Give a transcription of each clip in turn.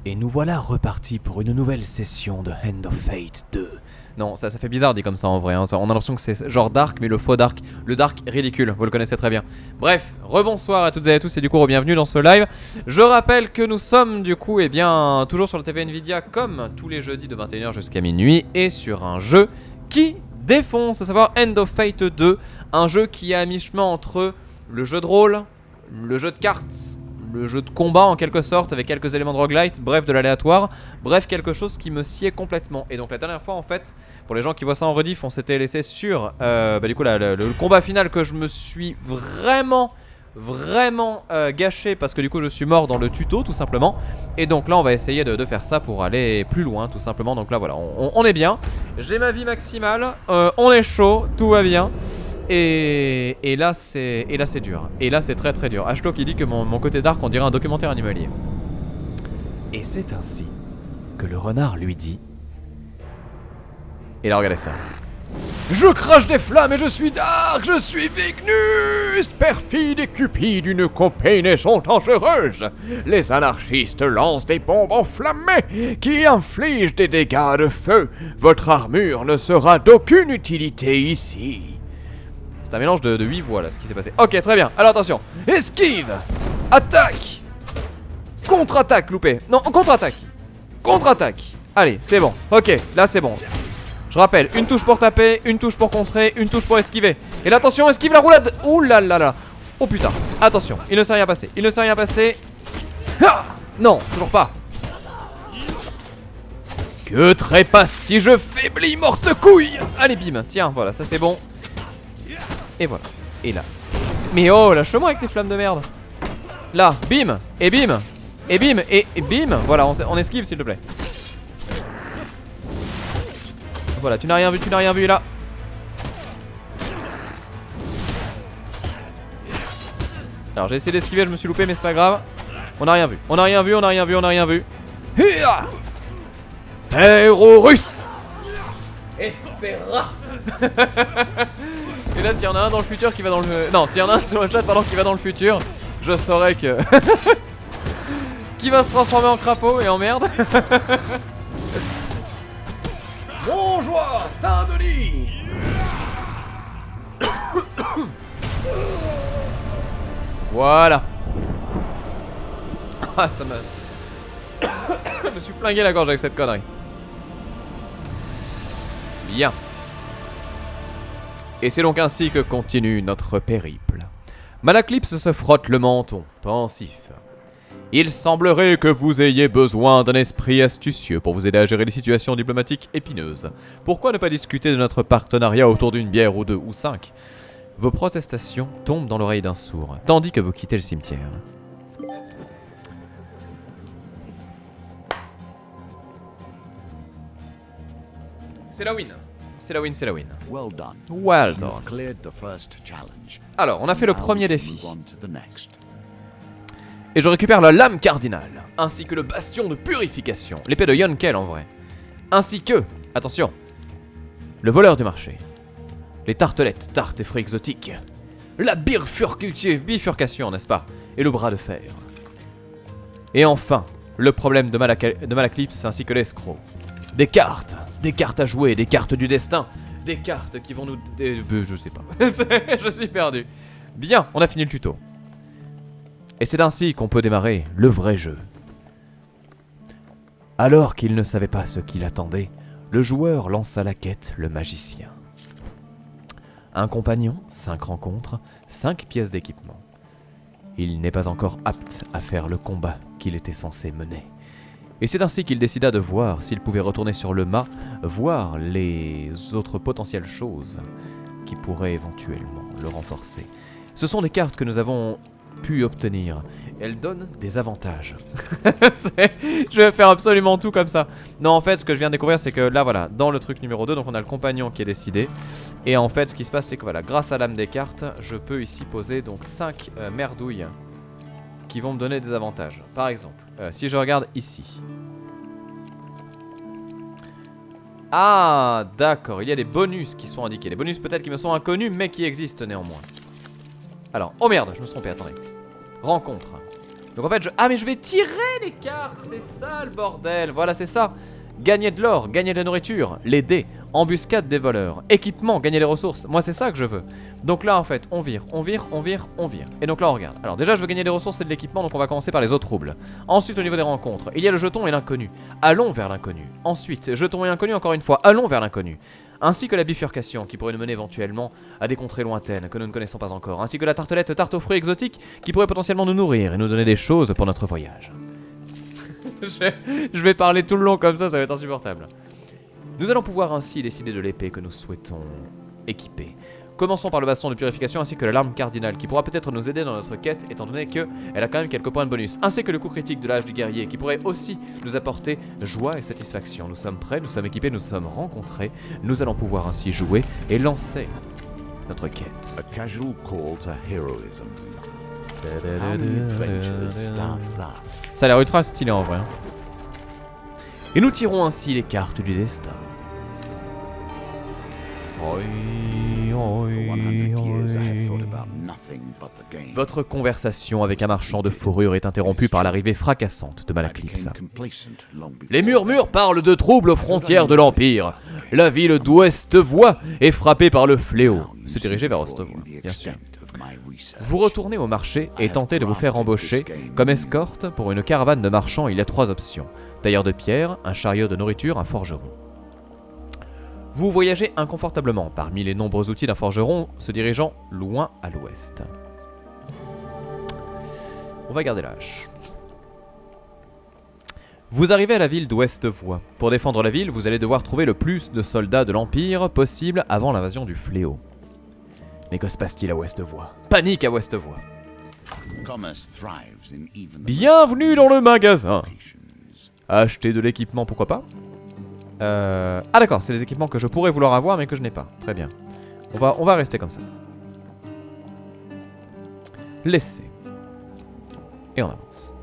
Et nous voilà repartis pour une nouvelle session de Hand of Fate 2. Non, ça fait bizarre dit comme ça en vrai, hein. On a l'impression que c'est genre Dark, mais le faux Dark. Le Dark ridicule, vous le connaissez très bien. Bref, rebonsoir à toutes et à tous et du coup bienvenue dans ce live. Je rappelle que nous sommes du coup toujours sur le TV Nvidia comme tous les jeudis de 21h jusqu'à minuit. Et sur un jeu qui défonce, à savoir Hand of Fate 2. Un jeu qui est à mi-chemin entre le jeu de rôle, le jeu de cartes, le jeu de combat en quelque sorte avec quelques éléments de roguelite, bref de l'aléatoire, bref quelque chose qui me sied complètement. Et donc la dernière fois en fait, pour les gens qui voient ça en rediff, on s'était laissé sur du coup le combat final que je me suis vraiment gâché parce que du coup je suis mort dans le tuto tout simplement. Et donc là on va essayer de faire ça pour aller plus loin tout simplement. Donc là voilà, on est bien, j'ai ma vie maximale, on est chaud, tout va bien. Et là c'est dur. Et là c'est très très dur. Ashto qui dit que mon côté dark on dirait un documentaire animalier. Et c'est ainsi que le renard lui dit. Et là regardez ça. Je crache des flammes et je suis dark, je suis Vignus, perfide et cupide d'une combinaison dangereuse. Les anarchistes lancent des bombes enflammées qui infligent des dégâts de feu. Votre armure ne sera d'aucune utilité ici. C'est un mélange de 8 voix là ce qui s'est passé. Ok très bien, alors attention. Esquive. Attaque. Contre-attaque loupé. Non, contre-attaque. Contre-attaque. Allez, c'est bon. Ok, là c'est bon. Je rappelle, une touche pour taper, une touche pour contrer, une touche pour esquiver. Et là attention, esquive la roulade. Ouh là là là. Oh putain, attention, il ne s'est rien passé. Il ne s'est rien passé. Ah non, toujours pas. Que trépasse si je faiblis, morte couille. Allez bim, tiens, voilà, ça c'est bon. Et voilà, et là. Mais oh, lâche-moi avec tes flammes de merde. Là, bim, et bim, et bim, et bim. Voilà, on esquive s'il te plaît. Voilà, tu n'as rien vu là. Alors j'ai essayé d'esquiver, je me suis loupé mais c'est pas grave. On n'a rien vu, on n'a rien vu, on n'a rien vu, on n'a rien vu. Héros russe. Et Ferra. Et là s'il y en a un dans le futur qui va dans le... Non, s'il y en a un sur le chat pardon qui va dans le futur, je saurais que... qui va se transformer en crapaud et en merde. Bonjour Saint-Denis. Voilà. Ah ça m'a... Je me suis flingué la gorge avec cette connerie. Bien. Et c'est donc ainsi que continue notre périple. Malaclypse se frotte le menton, pensif. Il semblerait que vous ayez besoin d'un esprit astucieux pour vous aider à gérer les situations diplomatiques épineuses. Pourquoi ne pas discuter de notre partenariat autour d'une bière ou deux ou 5 ? Vos protestations tombent dans l'oreille d'un sourd, tandis que vous quittez le cimetière. C'est la win. C'est la win, c'est la win. Well done. Well done. You've cleared the first challenge. Alors, on a fait le Now premier we can défi. move on to the next. Et je récupère la lame cardinale, ainsi que le bastion de purification, l'épée de Yonkel en vrai. Ainsi que, attention, le voleur du marché, les tartelettes, tartes et fruits exotiques, la bifurcation, n'est-ce pas, et le bras de fer. Et enfin, le problème de Malaclypse ainsi que l'escroc. Des cartes à jouer, des cartes du destin, des cartes qui vont nous... je sais pas, je suis perdu. Bien, on a fini le tuto. Et c'est ainsi qu'on peut démarrer le vrai jeu. Alors qu'il ne savait pas ce qu'il attendait, le joueur lança la quête le magicien. Un compagnon, 5 rencontres, 5 pièces d'équipement. Il n'est pas encore apte à faire le combat qu'il était censé mener. Et c'est ainsi qu'il décida de voir s'il pouvait retourner sur le mât, voir les autres potentielles choses qui pourraient éventuellement le renforcer. Ce sont des cartes que nous avons pu obtenir. Elles donnent des avantages. Je vais faire absolument tout comme ça. Non, en fait, ce que je viens de découvrir, c'est que là, voilà, dans le truc numéro 2, donc on a le compagnon qui est décidé. Et en fait, ce qui se passe, c'est que voilà, grâce à l'âme des cartes, je peux ici poser donc 5 merdouilles qui vont me donner des avantages. Par exemple, si je regarde ici. Ah, d'accord, il y a des bonus qui sont indiqués. Des bonus peut-être qui me sont inconnus, mais qui existent néanmoins. Alors, oh merde, je me suis trompé, attendez. Rencontre. Donc en fait, ah mais je vais tirer les cartes, c'est ça le bordel. Voilà, c'est ça. Gagner de l'or, gagner de la nourriture, les dés, embuscade des voleurs, équipement, gagner les ressources. Moi c'est ça que je veux. Donc là en fait, on vire, on vire, on vire, on vire. Et donc là on regarde. Alors déjà je veux gagner des ressources et de l'équipement, donc on va commencer par les eaux troubles. Ensuite au niveau des rencontres, il y a le jeton et l'inconnu. Allons vers l'inconnu. Ensuite, jeton et inconnu encore une fois, allons vers l'inconnu. Ainsi que la bifurcation qui pourrait nous mener éventuellement à des contrées lointaines que nous ne connaissons pas encore. Ainsi que la tartelette tarte aux fruits exotiques qui pourrait potentiellement nous nourrir et nous donner des choses pour notre voyage. Je vais parler tout le long comme ça va être insupportable. Nous allons pouvoir ainsi décider de l'épée que nous souhaitons équiper. Commençons par le baston de purification ainsi que la larme cardinale qui pourra peut-être nous aider dans notre quête étant donné qu'elle a quand même quelques points de bonus. Ainsi que le coup critique de l'âge du guerrier qui pourrait aussi nous apporter joie et satisfaction. Nous sommes prêts, nous sommes équipés, nous sommes rencontrés. Nous allons pouvoir ainsi jouer et lancer notre quête. A casual call to heroism. How many adventures start thus? Ça a l'air ultra stylé en vrai. Et nous tirons ainsi les cartes du destin. For 100 years I have thought about nothing but the game. Votre conversation avec un marchand de fourrure est interrompue par l'arrivée fracassante de I Malaclypse. became complacent long before. Les murmures parlent de troubles aux frontières de l'Empire. La ville d'Ouest-Voie est frappée par le fléau. Now you Se diriger see vers before you Ostvoie, the bien sûr. extent of my research. Vous retournez au marché et tentez de vous faire embaucher comme escorte pour une caravane de marchands. Il y a 3 options. Tailleur de pierre, un chariot de nourriture, un forgeron. Vous voyagez inconfortablement parmi les nombreux outils d'un forgeron se dirigeant loin à l'ouest. On va garder l'âge. Vous arrivez à la ville d'Ouest-Voie. Pour défendre la ville, vous allez devoir trouver le plus de soldats de l'Empire possible avant l'invasion du fléau. Mais que se passe-t-il à Ouest-Voie? Panique à Ouest-Voie. Commerce thrives in even the Bienvenue dans le magasin. locations. Acheter de l'équipement, pourquoi pas? Ah d'accord, c'est les équipements que je pourrais vouloir avoir mais que je n'ai pas. Très bien. On va rester comme ça. Laissez. Et on avance.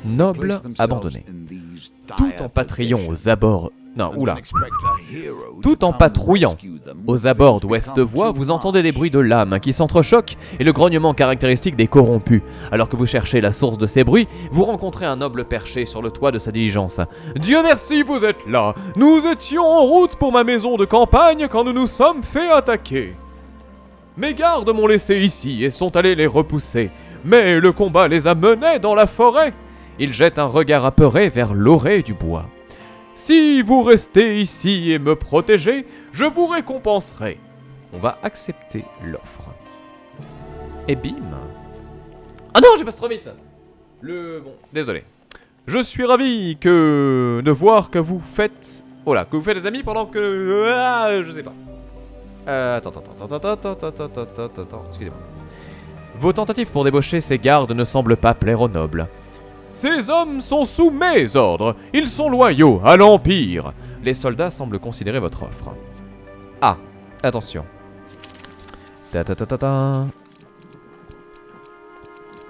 Noble Place themselves abandonné. in these Tout dire en patrouillant aux positions. abords... Non, And oula. then expect a hero Tout to en come patrouillant rescue them aux when abords things d'Ouest-Voie, become vous too entendez des much. bruits de lames qui s'entrechoquent et le grognement caractéristique des corrompus. Alors que vous cherchez la source de ces bruits, vous rencontrez un noble perché sur le toit de sa diligence. Dieu merci, vous êtes là. Nous étions en route pour ma maison de campagne quand nous nous sommes fait attaquer. Mes gardes m'ont laissé ici et sont allés les repousser. Mais le combat les a menés dans la forêt. Ils jettent un regard apeuré vers l'orée du bois. Si vous restez ici et me protégez, je vous récompenserai. On va accepter l'offre. Et bim. Ah non, j'ai passé trop vite. Bon, désolé. Je suis ravi de voir que vous faites... Oh là, que vous faites des amis pendant que... je sais pas. Attends, excusez-moi. Vos tentatives pour débaucher ces gardes ne semblent pas plaire aux nobles. Ces hommes sont sous mes ordres. Ils sont loyaux à l'Empire. Les soldats semblent considérer votre offre. Ah, attention.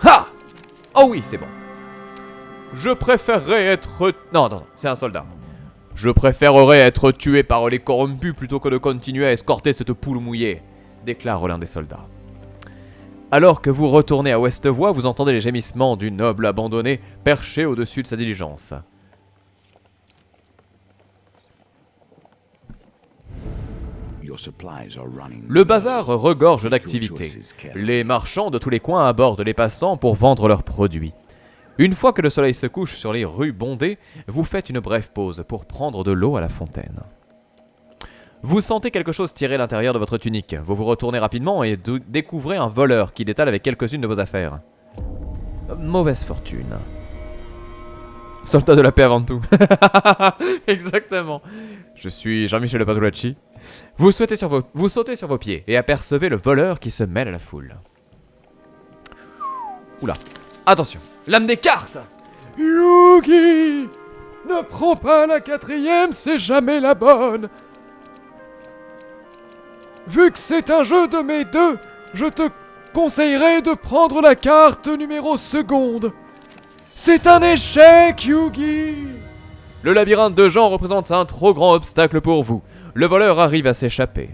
Ha! Oh oui, c'est bon. Je préférerais être... Non, c'est un soldat. Je préférerais être tué par les corrompus plutôt que de continuer à escorter cette poule mouillée, déclare l'un des soldats. Alors que vous retournez à Ouest-Voie, vous entendez les gémissements du noble abandonné perché au-dessus de sa diligence. Your supplies are running Le bazar regorge Your d'activités. choices carefully. Les marchands de tous les coins abordent les passants pour vendre leurs produits. Une fois que le soleil se couche sur les rues bondées, vous faites une brève pause pour prendre de l'eau à la fontaine. Vous sentez quelque chose tirer à l'intérieur de votre tunique. Vous vous retournez rapidement et découvrez un voleur qui détale avec quelques-unes de vos affaires. Mauvaise fortune. Soldat de la paix avant tout. Exactement. Je suis Jean-Michel Patulacci. Vous sautez sur vos pieds et apercevez le voleur qui se mêle à la foule. Oula. Attention. Lame des cartes. Yugi, ne prends pas la 4e, c'est jamais la bonne. Vu que c'est un jeu de mes deux, je te conseillerais de prendre la carte numéro seconde. C'est un échec, Yugi. Le labyrinthe de Jean représente un trop grand obstacle pour vous. Le voleur arrive à s'échapper.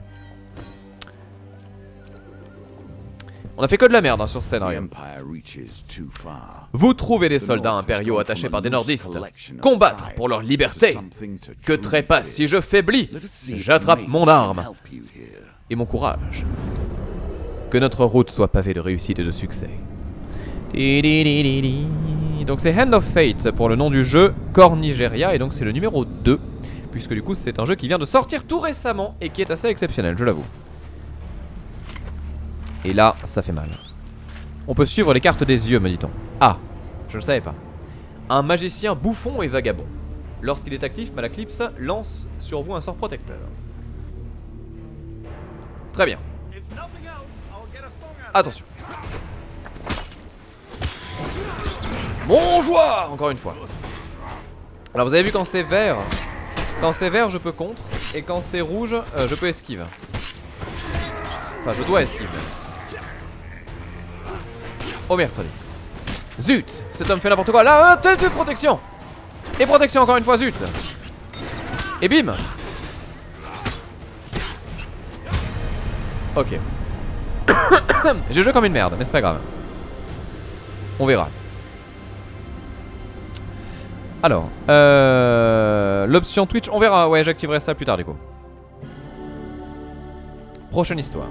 On a fait que de la merde hein, sur ce The scénario. Empire reaches too far. Vous trouvez des soldats impériaux attachés par des nordistes. Combattre pour leur liberté. Que trépasse si je faiblis. J'attrape mon arme. Et mon courage. Que notre route soit pavée de réussite et de succès. Donc c'est Hand of Fate pour le nom du jeu, Core Nigeria, et donc c'est le numéro 2, puisque du coup c'est un jeu qui vient de sortir tout récemment et qui est assez exceptionnel, je l'avoue. Et là, ça fait mal. On peut suivre les cartes des yeux, me dit-on. Ah, je ne le savais pas. Un magicien bouffon et vagabond. Lorsqu'il est actif, Malaclipse lance sur vous un sort protecteur. Très bien. Attention. Bon joie. Encore une fois. Alors vous avez vu quand c'est vert. Quand c'est vert je peux contre. Et quand c'est rouge je peux esquive. Enfin je dois esquive. Oh mercredi. Zut. Cet homme fait n'importe quoi. Là protection. Et protection encore une fois, zut. Et bim. Ok. J'ai joué comme une merde, mais c'est pas grave. On verra. Alors, l'option Twitch, on verra. Ouais, j'activerai ça plus tard du coup. Prochaine histoire.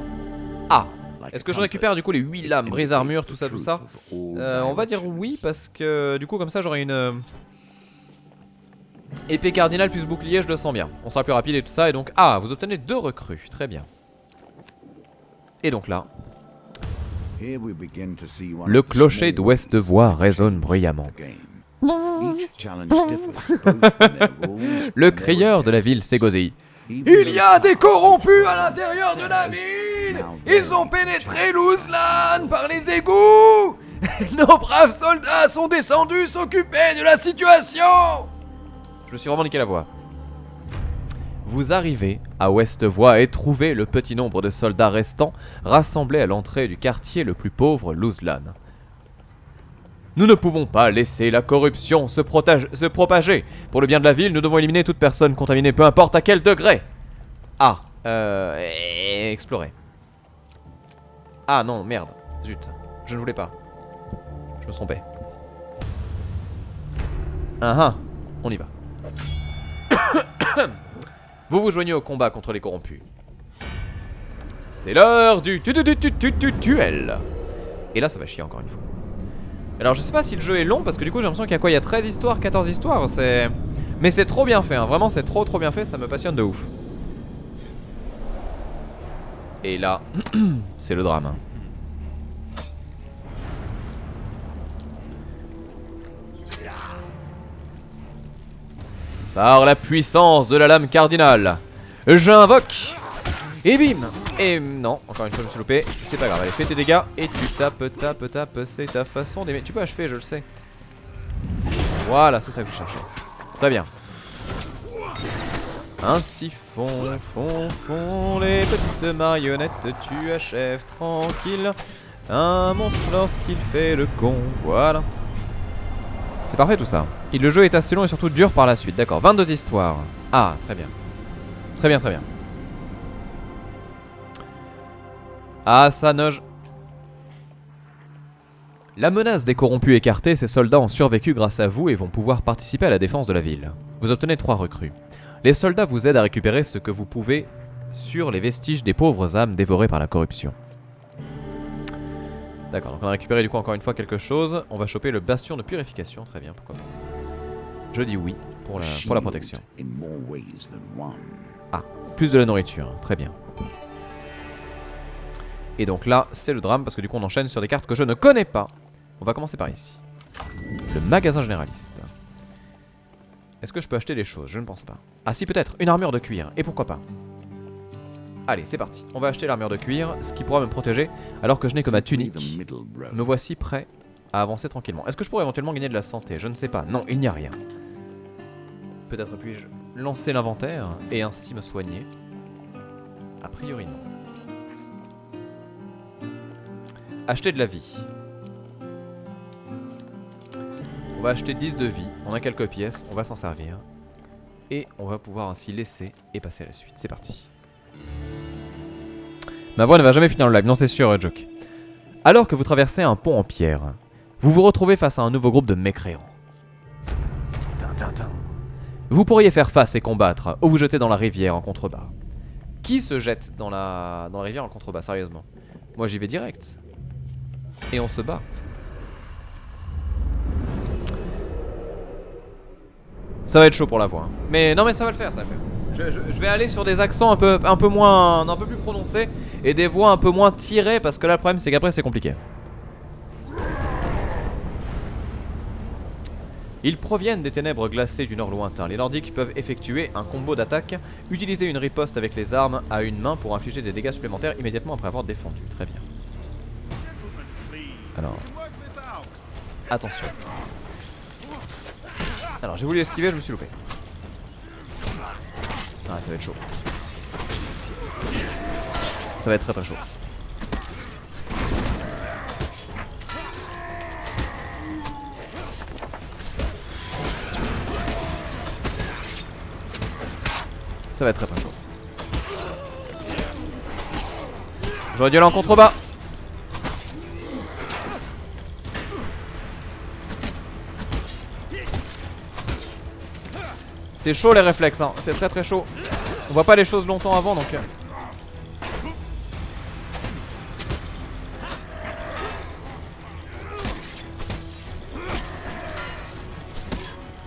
Ah, est-ce que je récupère du coup les 8 lames, brise armure, tout ça, tout ça? On va dire oui, parce que du coup comme ça j'aurai une épée cardinale plus bouclier, je le sens bien. On sera plus rapide et tout ça, et donc... Ah, vous obtenez 2 recrues, très bien. Et donc là... Le clocher d'Ouest-Voie résonne bruyamment. Le crieur de la ville s'égosille. Il y a des corrompus à l'intérieur de la ville. Ils ont pénétré Luzlan par les égouts. Nos braves soldats sont descendus s'occuper de la situation. Je me suis vraiment niqué la voix. Vous arrivez à Ouest-Voie et trouvez le petit nombre de soldats restants rassemblés à l'entrée du quartier le plus pauvre, Luzlan. Nous ne pouvons pas laisser la corruption se propager. Pour le bien de la ville, nous devons éliminer toute personne contaminée, peu importe à quel degré. Ah, explorer. Ah non, merde, zut, je ne voulais pas. Je me trompais. Ah, on y va. Vous vous joignez au combat contre les corrompus. C'est l'heure du duel. Et là, ça va chier encore une fois. Alors je sais pas si le jeu est long parce que du coup j'ai l'impression qu'il y a quoi, il y a 13 histoires, 14 histoires, c'est... Mais c'est trop bien fait, hein. Vraiment c'est trop bien fait, ça me passionne de ouf. Et là, c'est le drame. Hein. Par la puissance de la lame cardinale, j'invoque. Et bim. Et non, encore une fois je me suis loupé. C'est pas grave, allez fais tes dégâts. Et tu tapes, c'est ta façon d'aimer. Tu peux achever, je le sais. Voilà, c'est ça que je cherchais. Très bien. Ainsi font les petites marionnettes. Tu achèves tranquille un monstre lorsqu'il fait le con. Voilà. C'est parfait tout ça. Et le jeu est assez long et surtout dur par la suite. D'accord, 22 histoires. Ah, très bien. Très bien, très bien. Ah, ça nage. La menace des corrompus écartée, ces soldats ont survécu grâce à vous et vont pouvoir participer à la défense de la ville. Vous obtenez 3 recrues. Les soldats vous aident à récupérer ce que vous pouvez sur les vestiges des pauvres âmes dévorées par la corruption. D'accord, donc on a récupéré du coup encore une fois quelque chose. On va choper le bastion de purification, très bien, pourquoi pas. Je dis oui pour la protection. Ah, plus de la nourriture, très bien. Et donc là, c'est le drame parce que du coup on enchaîne sur des cartes que je ne connais pas. On va commencer par ici. Le magasin généraliste. Est-ce que je peux acheter des choses? Je ne pense pas. Ah si, peut-être, une armure de cuir. Et pourquoi pas? Allez, c'est parti. On va acheter l'armure de cuir, ce qui pourra me protéger alors que je n'ai que ma tunique. Me voici prêt à avancer tranquillement. Est-ce que je pourrais éventuellement gagner de la santé? Je ne sais pas. Non, il n'y a rien. Peut-être puis-je lancer l'inventaire et ainsi me soigner? A priori non. Acheter de la vie. On va acheter 10 de vie. On a quelques pièces, on va s'en servir. Et on va pouvoir ainsi laisser et passer à la suite. C'est parti. Ma voix ne va jamais finir le live, non c'est sûr, Joke. Alors que vous traversez un pont en pierre, vous vous retrouvez face à un nouveau groupe de mécréants. Tintin. Vous pourriez faire face et combattre, ou vous jeter dans la rivière en contrebas. Qui se jette dans la rivière en contrebas, sérieusement? Moi j'y vais direct. Et on se bat. Ça va être chaud pour la voix. Mais non mais ça va le faire, ça va le faire. Je vais aller sur des accents un peu plus prononcés et des voix un peu moins tirées parce que là le problème c'est qu'après c'est compliqué. Ils proviennent des ténèbres glacées du nord lointain. Les Nordiques peuvent effectuer un combo d'attaque, utiliser une riposte avec les armes à une main pour infliger des dégâts supplémentaires immédiatement après avoir défendu. Très bien. Alors, attention. Alors j'ai voulu esquiver, je me suis loupé. Ah ça va être chaud. Ça va être très très chaud. Ça va être très très chaud. J'aurais dû aller en contrebas. C'est chaud les réflexes, hein. C'est très très chaud. On voit pas les choses longtemps avant donc.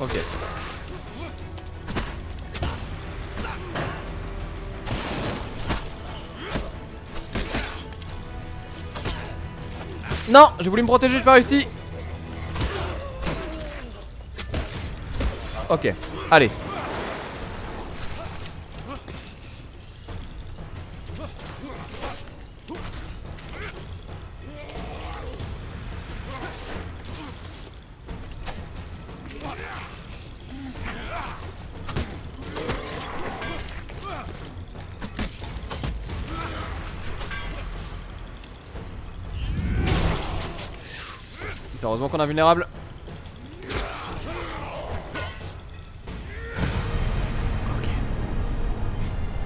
Ok. Non, j'ai voulu me protéger, j'ai pas réussi. Ok, allez. Heureusement qu'on est invulnérable. Ok.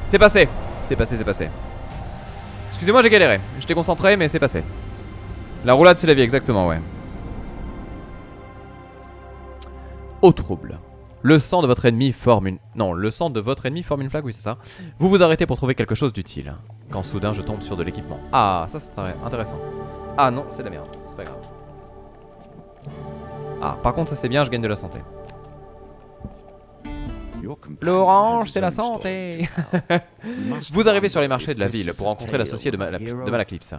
C'est passé. C'est passé, c'est passé. Excusez-moi, j'ai galéré. J'étais concentré, mais c'est passé. La roulade, c'est la vie, exactement, ouais. Au trouble. Le sang de votre ennemi forme une... Non, le sang de votre ennemi forme une flaque, oui, c'est ça. Vous vous arrêtez pour trouver quelque chose d'utile. Quand soudain, je tombe sur de l'équipement. Ah, ça, c'est intéressant. Ah non, c'est de la merde. C'est pas grave. Ah, par contre, ça c'est bien, je gagne de la santé. L'orange, c'est la santé. Vous arrivez sur les marchés de la ville pour rencontrer l'associé de Malaclypse.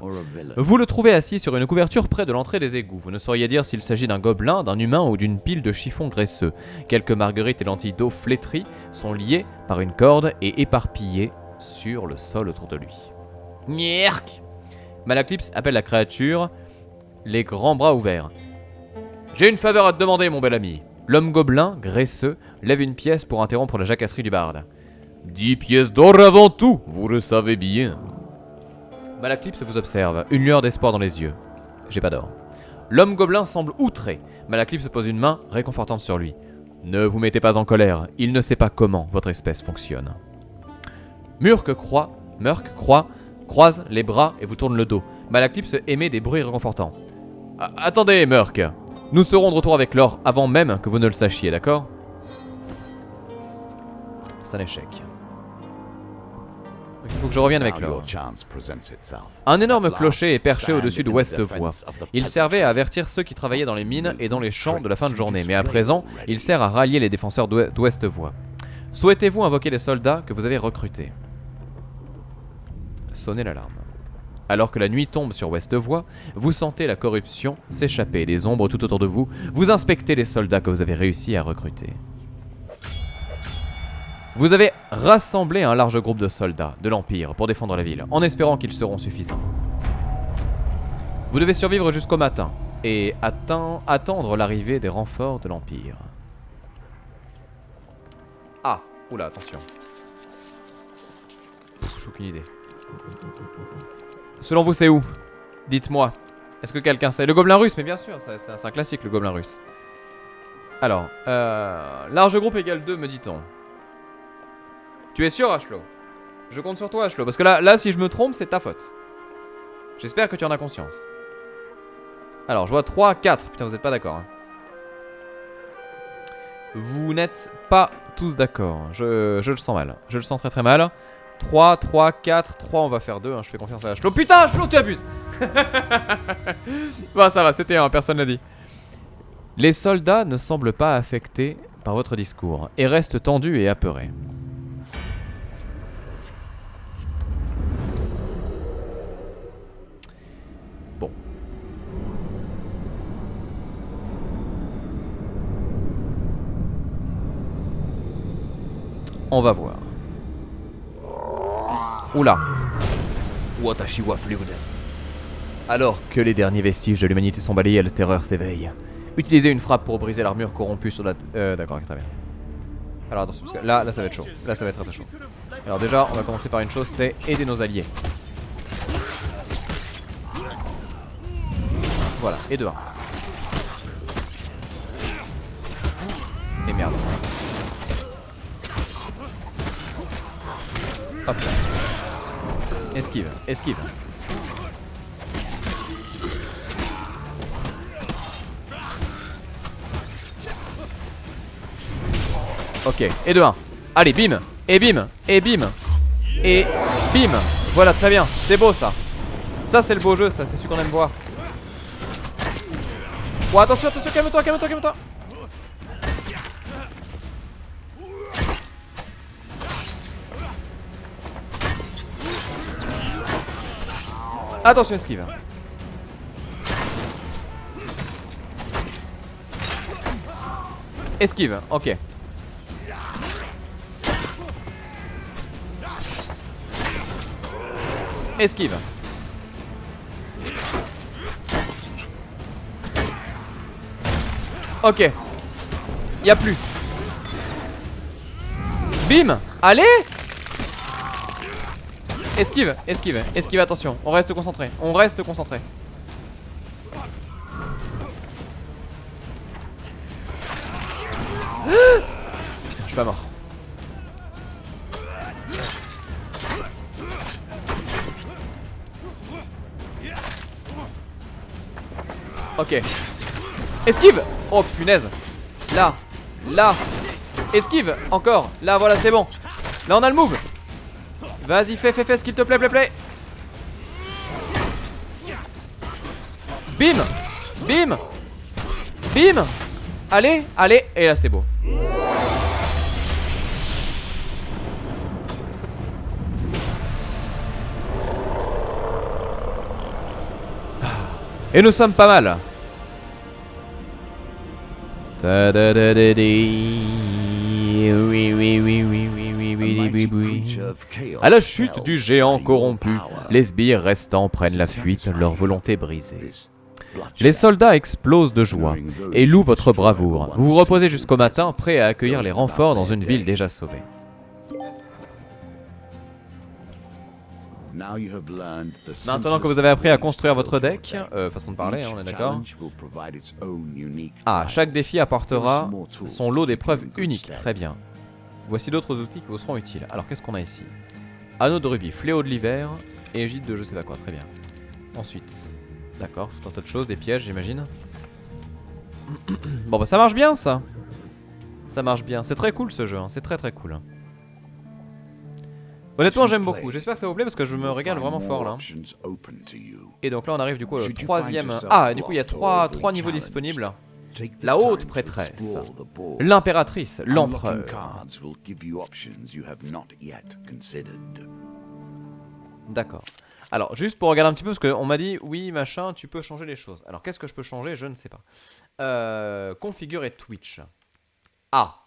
Vous le trouvez assis sur une couverture près de l'entrée des égouts. Vous ne sauriez dire s'il s'agit d'un gobelin, d'un humain ou d'une pile de chiffons graisseux. Quelques marguerites et lentilles d'eau flétries sont liées par une corde et éparpillées sur le sol autour de lui. Mierk. Malaclypse appelle la créature, les grands bras ouverts. J'ai une faveur à te demander, mon bel ami. L'homme gobelin, graisseux, lève une pièce pour interrompre la jacasserie du barde. 10 pièces d'or avant tout, vous le savez bien. Malaclypse vous observe, une lueur d'espoir dans les yeux. J'ai pas d'or. L'homme gobelin semble outré. Malaclypse pose une main réconfortante sur lui. Ne vous mettez pas en colère, il ne sait pas comment votre espèce fonctionne. Murk croise les bras et vous tourne le dos. Malaclypse émet des bruits réconfortants. Attendez, Murk. Nous serons de retour avec l'or avant même que vous ne le sachiez, d'accord? C'est un échec. Donc il faut que je revienne avec l'or. Un énorme clocher est perché au-dessus de Westvoie. Il servait à avertir ceux qui travaillaient dans les mines et dans les champs de la fin de journée, mais à présent, il sert à rallier les défenseurs d'Westvoie. Souhaitez-vous invoquer les soldats que vous avez recrutés? Sonnez l'alarme. Alors que la nuit tombe sur Westvoie, vous sentez la corruption s'échapper des ombres tout autour de vous. Vous inspectez les soldats que vous avez réussi à recruter. Vous avez rassemblé un large groupe de soldats de l'Empire pour défendre la ville, en espérant qu'ils seront suffisants. Vous devez survivre jusqu'au matin et attendre l'arrivée des renforts de l'Empire. Ah, oula, attention. J'ai aucune idée. Selon vous, c'est où? Dites-moi. Est-ce que quelqu'un sait? Le gobelin russe, mais bien sûr, c'est un classique, le gobelin russe. Alors, large groupe égale 2, me dit-on. Tu es sûr, Ashlo? Je compte sur toi, Ashlo, parce que là, si je me trompe, c'est ta faute. J'espère que tu en as conscience. Alors, je vois 3, 4. Putain, vous êtes pas d'accord. Hein. Vous n'êtes pas tous d'accord. Je le sens mal. Je le sens très très mal. 3, 3, 4, 3, on va faire 2. Hein. Je fais confiance à Shlo. Putain, Shlo, tu abuses. Bon, ça va, c'était un, personne l'a dit. Les soldats ne semblent pas affectés par votre discours et restent tendus et apeurés. Bon. On va voir. Oula. Watashi wa Fluides. Alors que les derniers vestiges de l'humanité sont balayés, la terreur s'éveille. Utilisez une frappe pour briser l'armure corrompue sur la... d'accord, très bien. Alors attention, parce que là ça va être chaud. Là ça va être très très chaud. Alors déjà, on va commencer par une chose, c'est aider nos alliés. Voilà, et de 1. Et merde. Hop là. Esquive, esquive. Ok, et de 1. Allez, bim. Et bim. Et bim. Et bim. Voilà, très bien. C'est beau ça. Ça, c'est le beau jeu, ça. C'est celui qu'on aime voir. Oh, attention, attention, calme-toi, calme-toi, calme-toi. Attention, esquive. Esquive, ok. Esquive. Ok. Y'a plus. Bim. Allez. Esquive, esquive, esquive, attention. On reste concentré, on reste concentré. Putain, je suis pas mort. Ok. Esquive. Oh punaise. Là. Là. Esquive. Encore. Là, voilà, c'est bon. Là, on a le move. Vas-y, fais, s'il te plaît, plaît. Bim. Bim. Bim. Allez, allez. Et là, c'est beau. Et nous sommes pas mal. À la chute du géant corrompu, les sbires restants prennent la fuite, leur volonté brisée. Les soldats explosent de joie et louent votre bravoure. Vous vous reposez jusqu'au matin, prêts à accueillir les renforts dans une ville déjà sauvée. Maintenant que vous avez appris à construire votre deck, façon de parler, hein, on est d'accord. Ah, chaque défi apportera son lot d'épreuves uniques, très bien. Voici d'autres outils qui vous seront utiles. Alors qu'est-ce qu'on a ici? Anneau de rubis, fléau de l'hiver, égide de je sais pas quoi, très bien. Ensuite, d'accord, tout un tas de choses, des pièges j'imagine. Bon bah ça marche bien ça. Ça marche bien, c'est très cool ce jeu, hein. C'est très très cool. Honnêtement j'aime beaucoup, j'espère que ça vous plaît parce que je me régale vraiment fort là. Et donc là on arrive du coup au troisième... Ah, du coup il y a trois niveaux disponibles. La haute prêtresse, l'impératrice, l'empereur. D'accord. Alors juste pour regarder un petit peu parce qu'on m'a dit oui machin tu peux changer les choses. Alors qu'est-ce que je peux changer? Je ne sais pas. Configurer Twitch. Ah.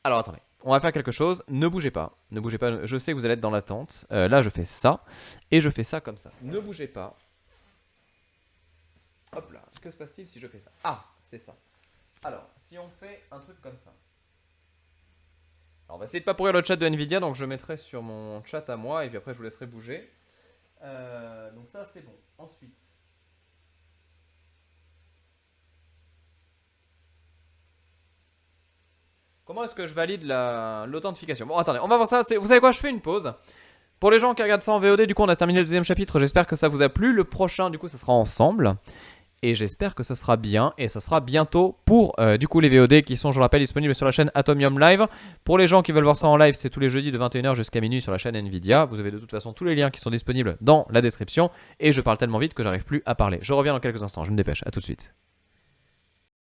Alors attendez. On va faire quelque chose, ne bougez pas, je sais que vous allez être dans l'attente. Là je fais ça, et je fais ça comme ça. Ne bougez pas. Hop là, que se passe-t-il si je fais ça? Ah, c'est ça. Alors, si on fait un truc comme ça. Alors on va essayer de pas pourrir le chat de Nvidia, donc je mettrai sur mon chat à moi, et puis après je vous laisserai bouger. Donc ça c'est bon. Ensuite... Comment est-ce que je valide l'authentification? Bon, attendez, on va voir ça. Vous savez quoi? Je fais une pause. Pour les gens qui regardent ça en VOD, du coup, on a terminé le deuxième chapitre. J'espère que ça vous a plu. Le prochain, du coup, ça sera ensemble. Et j'espère que ce sera bien et ce sera bientôt pour du coup les VOD qui sont, je le rappelle, disponibles sur la chaîne Atomium Live. Pour les gens qui veulent voir ça en live, c'est tous les jeudis de 21h jusqu'à minuit sur la chaîne Nvidia. Vous avez de toute façon tous les liens qui sont disponibles dans la description. Et je parle tellement vite que j'arrive plus à parler. Je reviens dans quelques instants, je me dépêche, à tout de suite.